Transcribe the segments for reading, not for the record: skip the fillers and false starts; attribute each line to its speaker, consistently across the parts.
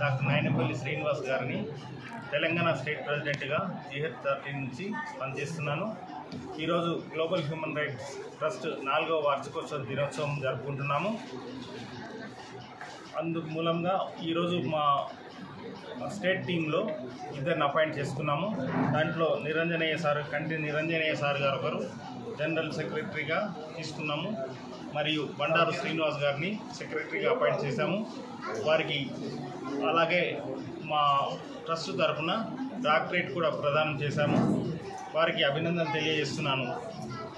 Speaker 1: Doctor Nayanapalli Srinivas గారిని Telangana state ప్రెసిడెంట్గా GH13 నుంచి పనిచేస్తున్నాను. ఈరోజు గ్లోబల్ హ్యూమన్ రైట్స్ ట్రస్ట్ 4వ వార్షికోత్సవ దినోత్సవం జరుపుకుంటున్నాము. అందుకు మూలంగా ఈరోజు మా స్టేట్ టీంలో ఇద్దరిని అపాయింట్ చేసుకున్నాము. దాంట్లో కంటి నిరంజనయ్య సార్ గారు ఒకరు జనరల్ సెక్రటరీగా తీసుకున్నాము. మరియు బండారు శ్రీనివాస్ గారిని సెక్రటరీగా అపాయింట్ చేశాము. వారికి అలాగే మా ట్రస్ట్ తరఫున డాక్టరేట్ కూడా ప్రదానం చేశాము. వారికి అభినందన తెలియజేస్తున్నాను.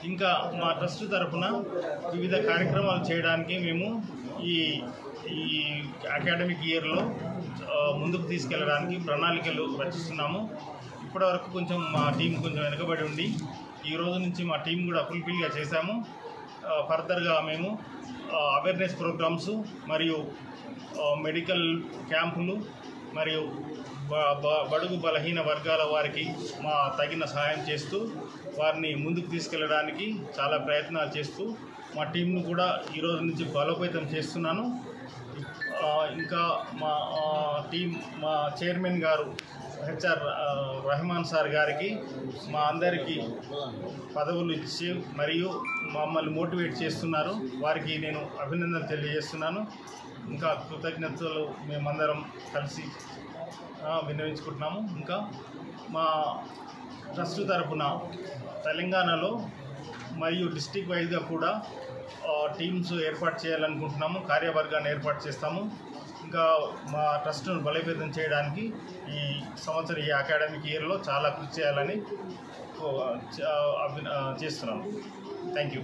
Speaker 1: ఇంకా మా ట్రస్ట్ తరఫున వివిధ కార్యక్రమాలు చేయడానికి మేము ఈ అకాడమిక్ ఇయర్లో ముందుకు తీసుకెళ్ళడానికి ప్రణాళికలు రచిస్తున్నాము. ఇప్పటివరకు కొంచెం మా టీం కొంచెం వెనుకబడి ఉండి ఈ రోజు నుంచి మా టీం కూడా ఫుల్ఫిల్గా చేశాము. ఫర్దర్గా మేము అవేర్నెస్ ప్రోగ్రామ్స్ మరియు మెడికల్ క్యాంపులు మరియు బడుగు బలహీన వర్గాల వారికి మా తగిన సహాయం చేస్తూ వారిని ముందుకు తీసుకెళ్ళడానికి చాలా ప్రయత్నాలు చేస్తూ మా టీంను కూడా ఈరోజు నుంచి బలోపేతం చేస్తున్నాను. ఇంకా మా చైర్మన్ గారు HR రెహమాన్ సార్ గారికి మా అందరికీ పదవులు ఇచ్చి మరియు మమ్మల్ని మోటివేట్ చేస్తున్నారు. వారికి నేను అభినందనలు తెలియజేస్తున్నాను. ఇంకా కృతజ్ఞతలు మేమందరం కలిసి విన్నవించుకుంటున్నాము. ఇంకా మా ట్రస్ట్ తరఫున తెలంగాణలో మరియు డిస్ట్రిక్ట్ వైజ్గా కూడా టీమ్స్ ఏర్పాటు చేయాలనుకుంటున్నాము. కార్యవర్గాన్ని ఏర్పాటు చేస్తాము. ఇంకా మా ట్రస్ట్ను బలోపేతం చేయడానికి ఈ సంవత్సరం ఈ అకాడమిక్ ఇయర్లో చాలా కృషి చేయాలని చేస్తున్నాము. Thank you.